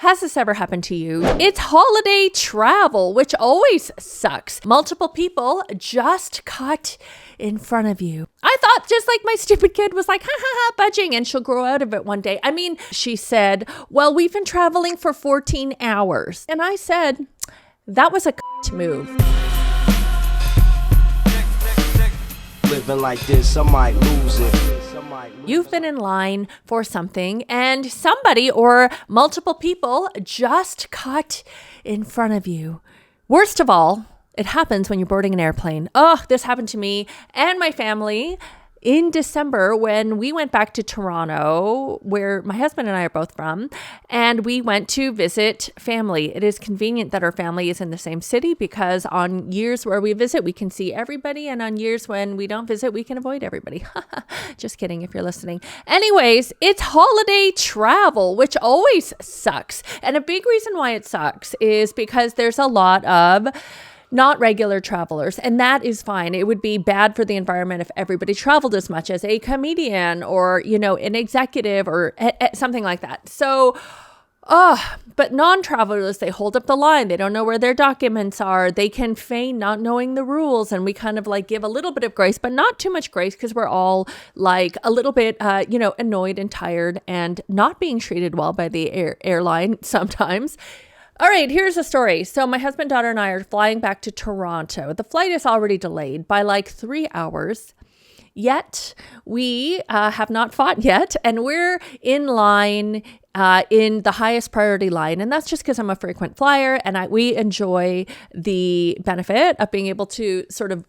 Has this ever happened to you? It's holiday travel, which always sucks. Multiple people just cut in front of you. I thought just like my stupid kid was like, ha ha ha, budging, and she'll grow out of it one day. I mean, she said, well, we've been traveling for 14 hours. And I said, that was a move. Living like this, I might lose it. You've been in line for something and somebody or multiple people just cut in front of you. Worst of all, it happens when you're boarding an airplane. Oh, this happened to me and my family in December when we went back to Toronto, where my husband and I are both from, and we went to visit family. It is convenient that our family is in the same city because on years where we visit, we can see everybody, and on years when we don't visit, we can avoid everybody. Just kidding if you're listening. Anyways, it's holiday travel, which always sucks. And a big reason why it sucks is because there's a lot of not regular travelers, and that is fine. It would be bad for the environment if everybody traveled as much as a comedian or, an executive or something like that. So, but non-travelers, they hold up the line. They don't know where their documents are. They can feign not knowing the rules, and we kind of like give a little bit of grace, but not too much grace because we're all like a little bit, annoyed and tired and not being treated well by the airline sometimes. All right, here's a story. So my husband, daughter, and I are flying back to Toronto. The flight is already delayed by like 3 hours. Yet we have not fought yet, and we're in line in the highest priority line. And that's just because I'm a frequent flyer and we enjoy the benefit of being able to sort of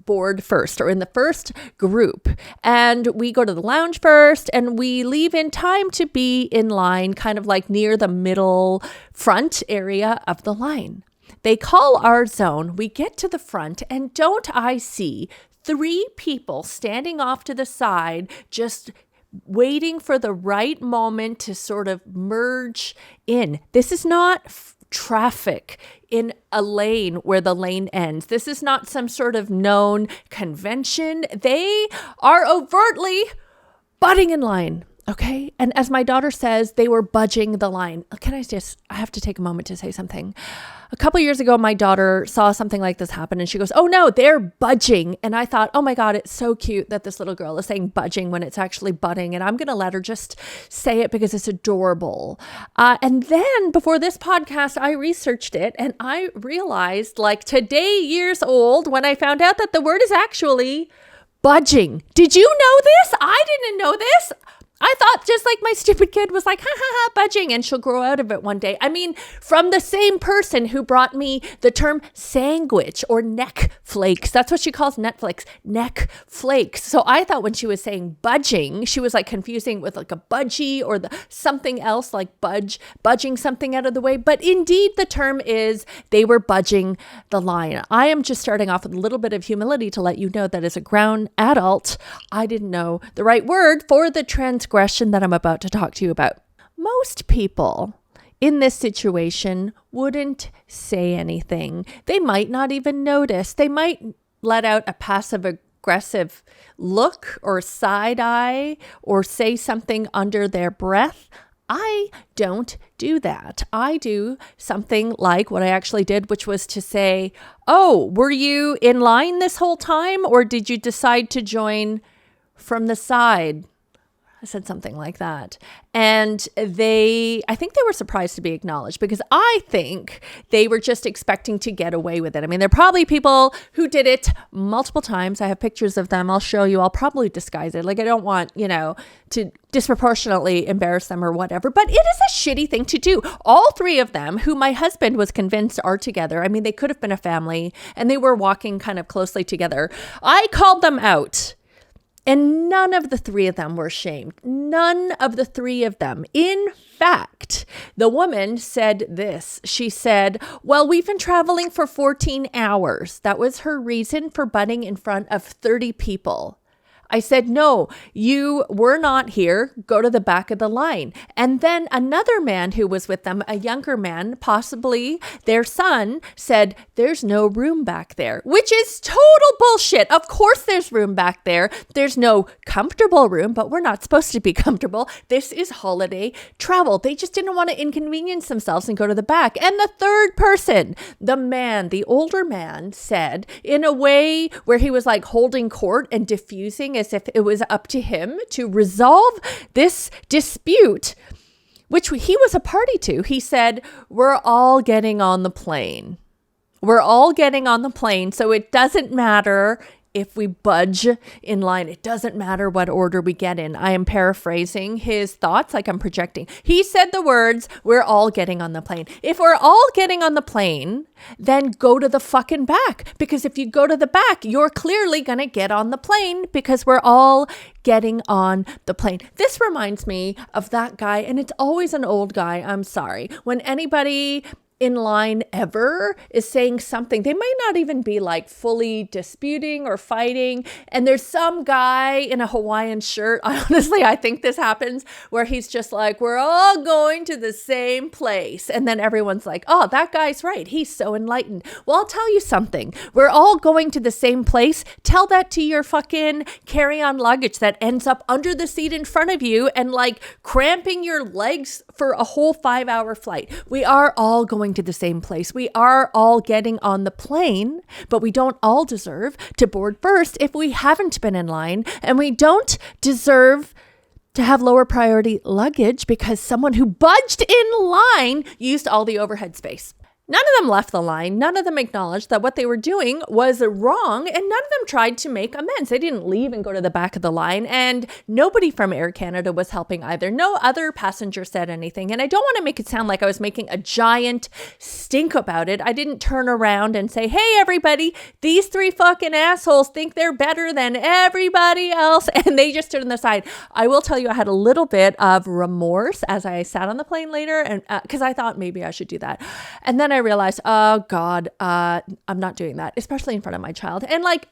board first or in the first group. And we go to the lounge first and we leave in time to be in line kind of like near the middle front area of the line. They call our zone. We get to the front and don't I see 3 people standing off to the side, just waiting for the right moment to sort of merge in. This is not traffic in a lane where the lane ends. This is not some sort of known convention. They are overtly butting in line. Okay. And as my daughter says, they were budging the line. I have to take a moment to say something. A couple years ago, my daughter saw something like this happen and she goes, oh no, they're budging. And I thought, oh my God, it's so cute that this little girl is saying budging when it's actually butting. And I'm going to let her just say it because it's adorable. And then before this podcast, I researched it and I realized like today, years old, when I found out that the word is actually budging. Did you know this? I didn't know this. I thought just like my stupid kid was like, ha ha ha, budging, and she'll grow out of it one day. I mean, from the same person who brought me the term sandwich or neck flakes. That's what she calls Netflix, neck flakes. So I thought when she was saying budging, she was like confusing with like a budgie or something else like budging something out of the way. But indeed, the term is they were budging the line. I am just starting off with a little bit of humility to let you know that as a grown adult, I didn't know the right word for the transgression that I'm about to talk to you about. Most people in this situation wouldn't say anything. They might not even notice. They might let out a passive aggressive look or side eye or say something under their breath. I don't do that. I do something like what I actually did, which was to say, oh, were you in line this whole time or did you decide to join from the side? I said something like that. And I think they were surprised to be acknowledged because I think they were just expecting to get away with it. I mean, there are probably people who did it multiple times. I have pictures of them. I'll show you. I'll probably disguise it. Like I don't want, to disproportionately embarrass them or whatever, but it is a shitty thing to do. All 3 of them, who my husband was convinced are together. I mean, they could have been a family and they were walking kind of closely together. I called them out. And none of the 3 of them were shamed. None of the 3 of them. In fact, the woman said this. She said, well, we've been traveling for 14 hours. That was her reason for butting in front of 30 people. I said, no, you were not here. Go to the back of the line. And then another man who was with them, a younger man, possibly their son, said, there's no room back there, which is total bullshit. Of course there's room back there. There's no comfortable room, but we're not supposed to be comfortable. This is holiday travel. They just didn't want to inconvenience themselves and go to the back. And the third person, the man, the older man, said in a way where he was like holding court and diffusing as if it was up to him to resolve this dispute, which he was a party to. He said, we're all getting on the plane. We're all getting on the plane, so it doesn't matter if we budge in line. It doesn't matter what order we get in. I am paraphrasing his thoughts like I'm projecting. He said the words, we're all getting on the plane. If we're all getting on the plane, then go to the fucking back. Because if you go to the back, you're clearly going to get on the plane because we're all getting on the plane. This reminds me of that guy, and it's always an old guy. I'm sorry. When anybody in line ever is saying something, they might not even be like fully disputing or fighting, and there's some guy in a Hawaiian shirt, honestly I think this happens, where he's just like, we're all going to the same place, and then everyone's like, oh, that guy's right, he's so enlightened. Well, I'll tell you something, we're all going to the same place. Tell that to your fucking carry-on luggage that ends up under the seat in front of you and like cramping your legs for a whole 5-hour flight. We are all going to the same place. We are all getting on the plane, but we don't all deserve to board first if we haven't been in line, and we don't deserve to have lower priority luggage because someone who budged in line used all the overhead space. None of them left the line. None of them acknowledged that what they were doing was wrong, and none of them tried to make amends. They didn't leave and go to the back of the line, and nobody from Air Canada was helping either. No other passenger said anything, and I don't want to make it sound like I was making a giant stink about it. I didn't turn around and say, hey, everybody, these 3 fucking assholes think they're better than everybody else, and they just stood on the side. I will tell you, I had a little bit of remorse as I sat on the plane later, and because I thought maybe I should do that. And then I realized, oh God, I'm not doing that, especially in front of my child. And like,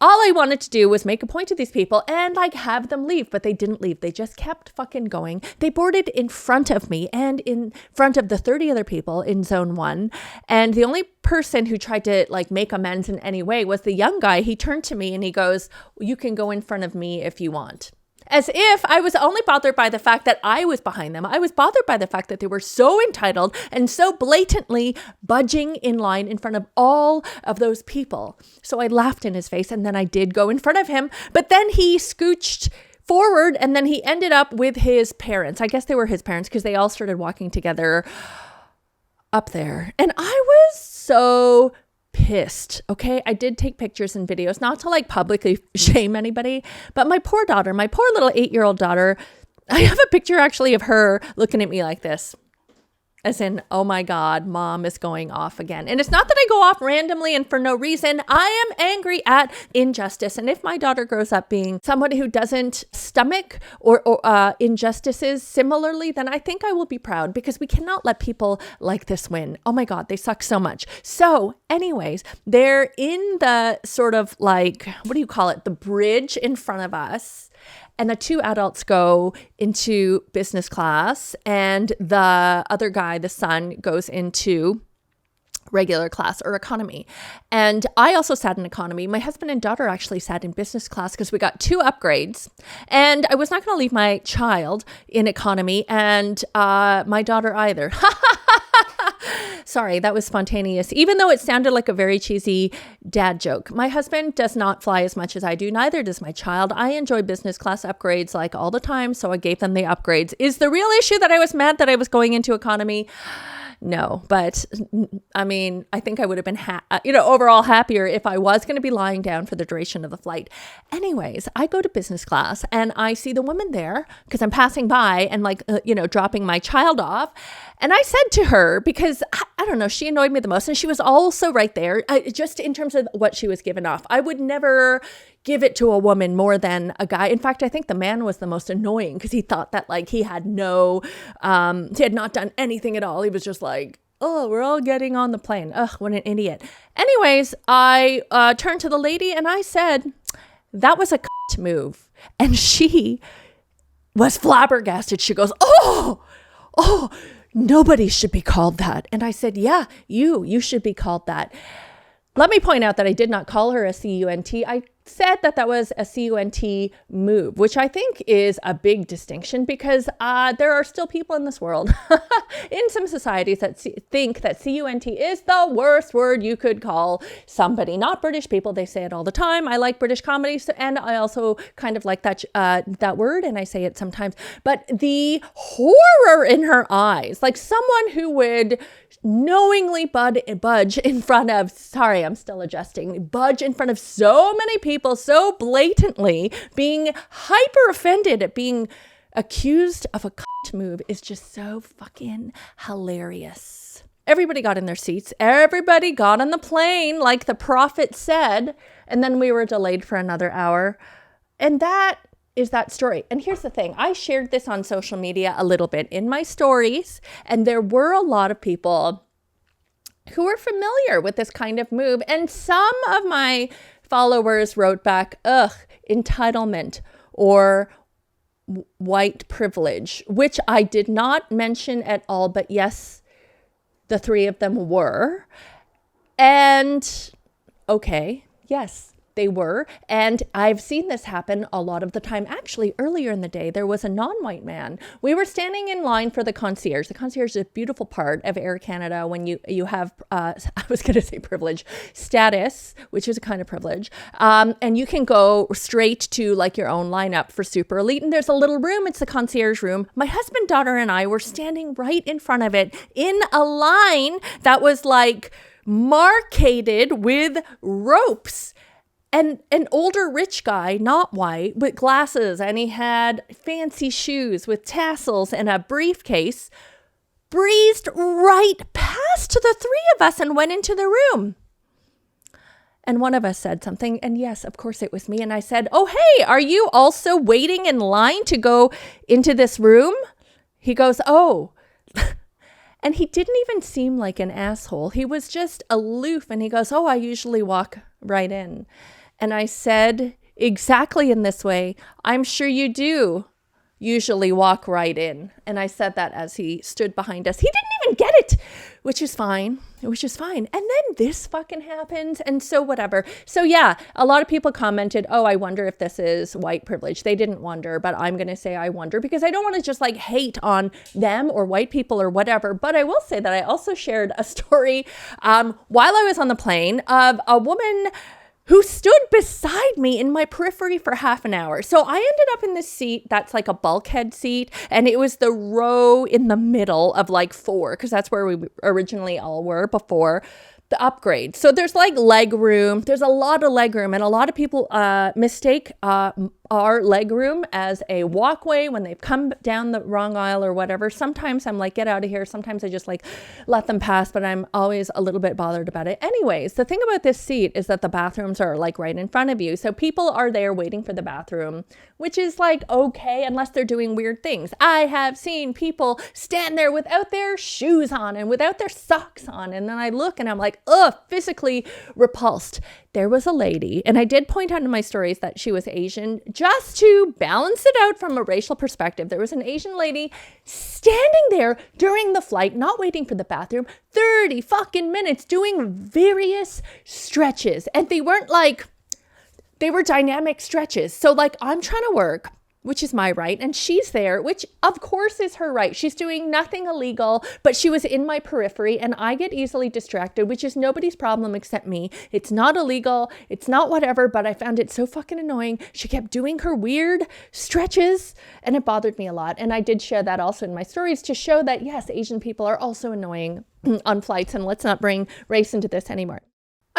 all I wanted to do was make a point to these people and like have them leave, but they didn't leave. They just kept fucking going. They boarded in front of me and in front of the 30 other people in zone 1. And the only person who tried to like make amends in any way was the young guy. He turned to me and he goes, you can go in front of me if you want. As if I was only bothered by the fact that I was behind them. I was bothered by the fact that they were so entitled and so blatantly budging in line in front of all of those people. So I laughed in his face, and then I did go in front of him. But then he scooched forward, and then he ended up with his parents. I guess they were his parents because they all started walking together up there. And I was so pissed. Okay. I did take pictures and videos, not to like publicly shame anybody, but my poor daughter, my poor little 8-year-old daughter, I have a picture actually of her looking at me like this. As in, oh my God, mom is going off again. And it's not that I go off randomly and for no reason. I am angry at injustice. And if my daughter grows up being somebody who doesn't stomach or injustices similarly, then I think I will be proud, because we cannot let people like this win. Oh my God, they suck so much. So anyways, they're in the sort of like, what do you call it? The bridge in front of us. And the 2 adults go into business class, and the other guy, the son, goes into regular class or economy. And I also sat in economy. My husband and daughter actually sat in business class because we got 2 upgrades. And I was not going to leave my child in economy, and my daughter either. Sorry, that was spontaneous, even though it sounded like a very cheesy dad joke. My husband does not fly as much as I do. Neither does my child. I enjoy business class upgrades like all the time, so I gave them the upgrades. Is the real issue that I was mad that I was going into economy? No, but I mean, I think I would have been, overall happier if I was going to be lying down for the duration of the flight. Anyways, I go to business class and I see the woman there because I'm passing by and dropping my child off. And I said to her, because I don't know, she annoyed me the most, and she was also right there, just in terms of what she was giving off. I would never give it to a woman more than a guy. In fact, I think the man was the most annoying because he thought that he had he had not done anything at all. He was just like, oh, we're all getting on the plane. Ugh, what an idiot. Anyways, I turned to the lady and I said, That was a move. And she was flabbergasted. She goes, oh, nobody should be called that. And I said, yeah, you should be called that. Let me point out that I did not call her a cunt. I said that was a cunt move, which I think is a big distinction because there are still people in this world, in some societies that think that cunt is the worst word you could call somebody. Not British people. They say it all the time. I like British comedy, and I also kind of like that word, and I say it sometimes. But the horror in her eyes, like someone who would knowingly budge in front of, sorry, I'm still adjusting, budge in front of so many people so blatantly, being hyper offended at being accused of a move is just so fucking hilarious. Everybody got in their seats. Everybody got on the plane like the prophet said. And then we were delayed for another hour. And that is that story. And here's the thing. I shared this on social media a little bit in my stories, and there were a lot of people who were familiar with this kind of move. And some of my followers wrote back, ugh, entitlement or white privilege, which I did not mention at all, but yes, the three of them were. And okay, yes, they were. And I've seen this happen a lot of the time. Actually, earlier in the day, there was a non-white man. We were standing in line for the concierge. The concierge is a beautiful part of Air Canada when you have, I was going to say privilege, status, which is a kind of privilege. And you can go straight to like your own lineup for super elite. And there's a little room. It's the concierge room. My husband, daughter, and I were standing right in front of it in a line that was like marcated with ropes. And an older rich guy, not white, with glasses, and he had fancy shoes with tassels and a briefcase, breezed right past the three of us and went into the room. And one of us said something, and yes, of course it was me. And I said, oh, hey, are you also waiting in line to go into this room? He goes, oh. And he didn't even seem like an asshole. He was just aloof, and he goes, oh, I usually walk right in. And I said, exactly in this way, I'm sure you do usually walk right in. And I said that as he stood behind us. He didn't even get it, which is fine. And then this fucking happens. And so whatever. So yeah, a lot of people commented, oh, I wonder if this is white privilege. They didn't wonder, but I'm going to say I wonder because I don't want to just like hate on them or white people or whatever. But I will say that I also shared a story while I was on the plane of a woman who stood beside me in my periphery for half an hour. So I ended up in this seat that's like a bulkhead seat, and it was the row in the middle of like 4, because that's where we originally all were before the upgrade. So there's like leg room. There's a lot of leg room, and a lot of people mistake our leg room as a walkway when they've come down the wrong aisle or whatever. Sometimes I'm like, get out of here. Sometimes I just like let them pass, but I'm always a little bit bothered about it. Anyways, the thing about this seat is that the bathrooms are like right in front of you. So people are there waiting for the bathroom, which is like okay, unless they're doing weird things. I have seen people stand there without their shoes on and without their socks on. And then I look and I'm like, ugh, physically repulsed. There was a lady, and I did point out in my stories that she was Asian, just to balance it out from a racial perspective. There was an Asian lady standing there during the flight, not waiting for the bathroom, 30 fucking minutes doing various stretches. And they weren't like, they were dynamic stretches. So like I'm trying to work, which is my right, and she's there, which of course is her right. She's doing nothing illegal, but she was in my periphery, and I get easily distracted, which is nobody's problem except me. It's not illegal, it's not whatever, but I found it so fucking annoying. She kept doing her weird stretches, and it bothered me a lot. And I did share that also in my stories to show that yes, Asian people are also annoying on flights, and let's not bring race into this anymore.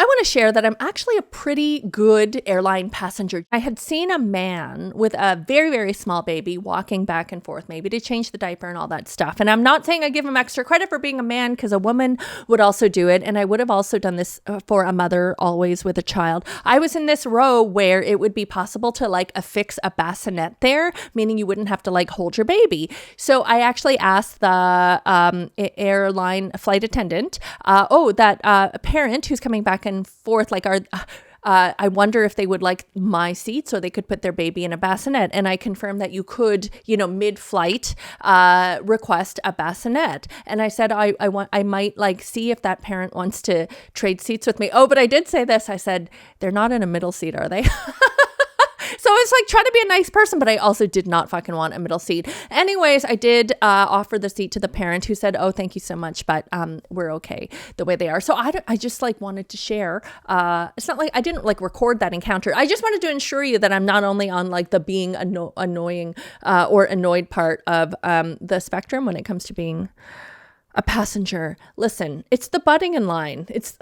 I want to share that I'm actually a pretty good airline passenger. I had seen a man with a very, very small baby walking back and forth, maybe to change the diaper and all that stuff. And I'm not saying I give him extra credit for being a man, because a woman would also do it. And I would have also done this for a mother always with a child. I was in this row where it would be possible to like affix a bassinet there, meaning you wouldn't have to like hold your baby. So I actually asked the airline flight attendant, a parent who's coming back and forth, like I wonder if they would like my seat so they could put their baby in a bassinet. And I confirmed that you could, mid-flight request a bassinet. And I said, I might like see if that parent wants to trade seats with me. Oh, but I did say this. I said, they're not in a middle seat, are they? So it's like trying to be a nice person, but I also did not fucking want a middle seat. Anyways, I did offer the seat to the parent, who said, oh, thank you so much, but we're okay the way they are. So I just like wanted to share. It's not like I didn't like record that encounter. I just wanted to ensure you that I'm not only on like the being annoying or annoyed part of the spectrum when it comes to being a passenger. Listen, it's the butting in line. It's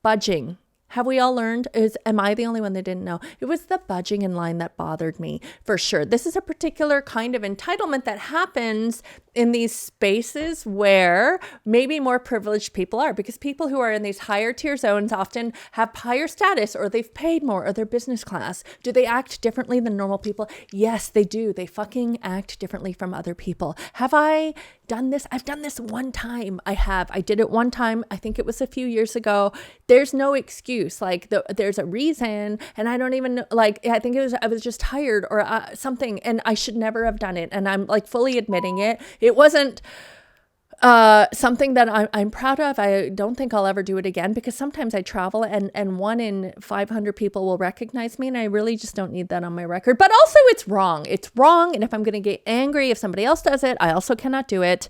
budging. Have we all learned? Am I the only one that didn't know? It was the budging in line that bothered me for sure. This is a particular kind of entitlement that happens in these spaces where maybe more privileged people are, because people who are in these higher tier zones often have higher status, or they've paid more, or they're business class. Do they act differently than normal people? Yes, they do. They fucking act differently from other people. Have I done this? I've done this one time. I have. I did it one time. I think it was a few years ago. There's no excuse. Like there's a reason, and I don't even know, like, I think I was just tired or something, and I should never have done it. And I'm like fully admitting it. It wasn't something that I'm proud of. I don't think I'll ever do it again, because sometimes I travel and 1 in 500 people will recognize me, and I really just don't need that on my record. But also it's wrong. It's wrong. And if I'm going to get angry if somebody else does it, I also cannot do it.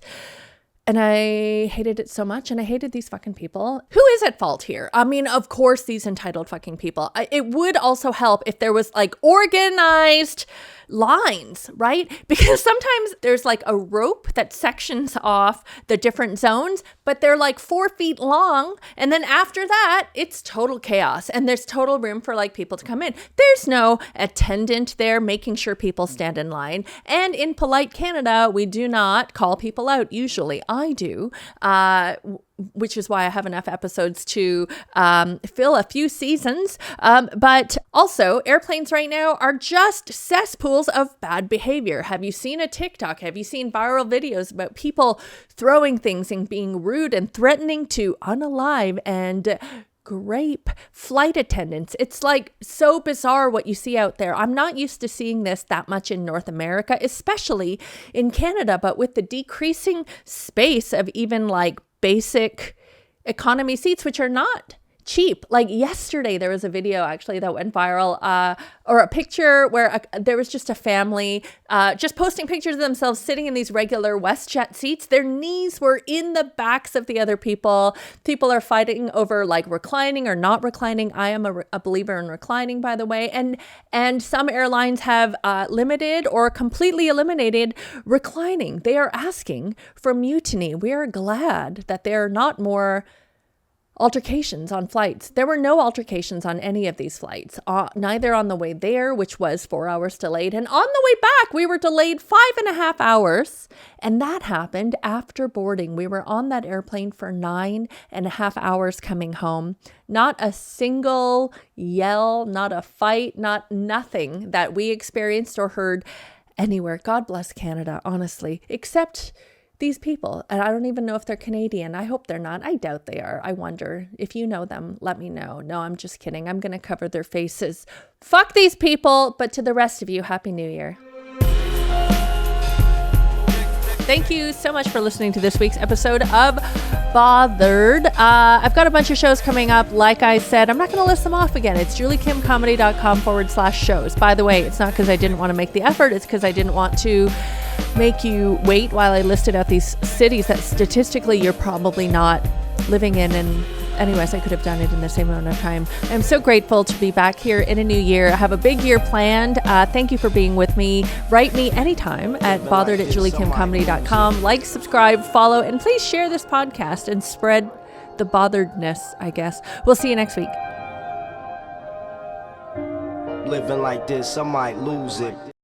And I hated it so much, and I hated these fucking people. Who is at fault here? I mean, of course, these entitled fucking people. It would also help if there was like organized lines, right? Because sometimes there's like a rope that sections off the different zones, but they're like 4 feet long. And then after that, it's total chaos, and there's total room for like people to come in. There's no attendant there making sure people stand in line. And in polite Canada, we do not call people out. Usually I do, which is why I have enough episodes to fill a few seasons. But also, airplanes right now are just cesspools of bad behavior. Have you seen a TikTok? Have you seen viral videos about people throwing things and being rude and threatening to unalive and grape flight attendants? It's like so bizarre what you see out there. I'm not used to seeing this that much in North America, especially in Canada, but with the decreasing space of even like basic economy seats, which are not cheap. Like yesterday, there was a video actually that went viral, or a picture where there was just a family just posting pictures of themselves sitting in these regular WestJet seats. Their knees were in the backs of the other people. People are fighting over like reclining or not reclining. I am a believer in reclining, by the way. And some airlines have limited or completely eliminated reclining. They are asking for mutiny. We are glad that there are not more altercations on flights. There were no altercations on any of these flights, neither on the way there, which was 4 hours delayed, and on the way back, we were delayed 5.5 hours, and that happened after boarding. We were on that airplane for 9.5 hours coming home. Not a single yell, not a fight, nothing that we experienced or heard anywhere. God bless Canada, honestly, except these people. And I don't even know if they're Canadian. I hope they're not. I doubt they are. I wonder if you know them, let me know. No, I'm just kidding. I'm going to cover their faces. Fuck these people. But to the rest of you, Happy New Year. Thank you so much for listening to this week's episode of Bothered. I've got a bunch of shows coming up. Like I said, I'm not going to list them off again. It's juliekimcomedy.com/shows. By the way, it's not because I didn't want to make the effort. It's because I didn't want to make you wait while I listed out these cities that statistically you're probably not living in. And anyways, I could have done it in the same amount of time. I'm so grateful to be back here in a new year. I have a big year planned. Thank you for being with me. Write me anytime at bothered@juliekimcomedy.com. Like, subscribe, follow, and please share this podcast and spread the botheredness, I guess. We'll see you next week. Living like this, I might lose it.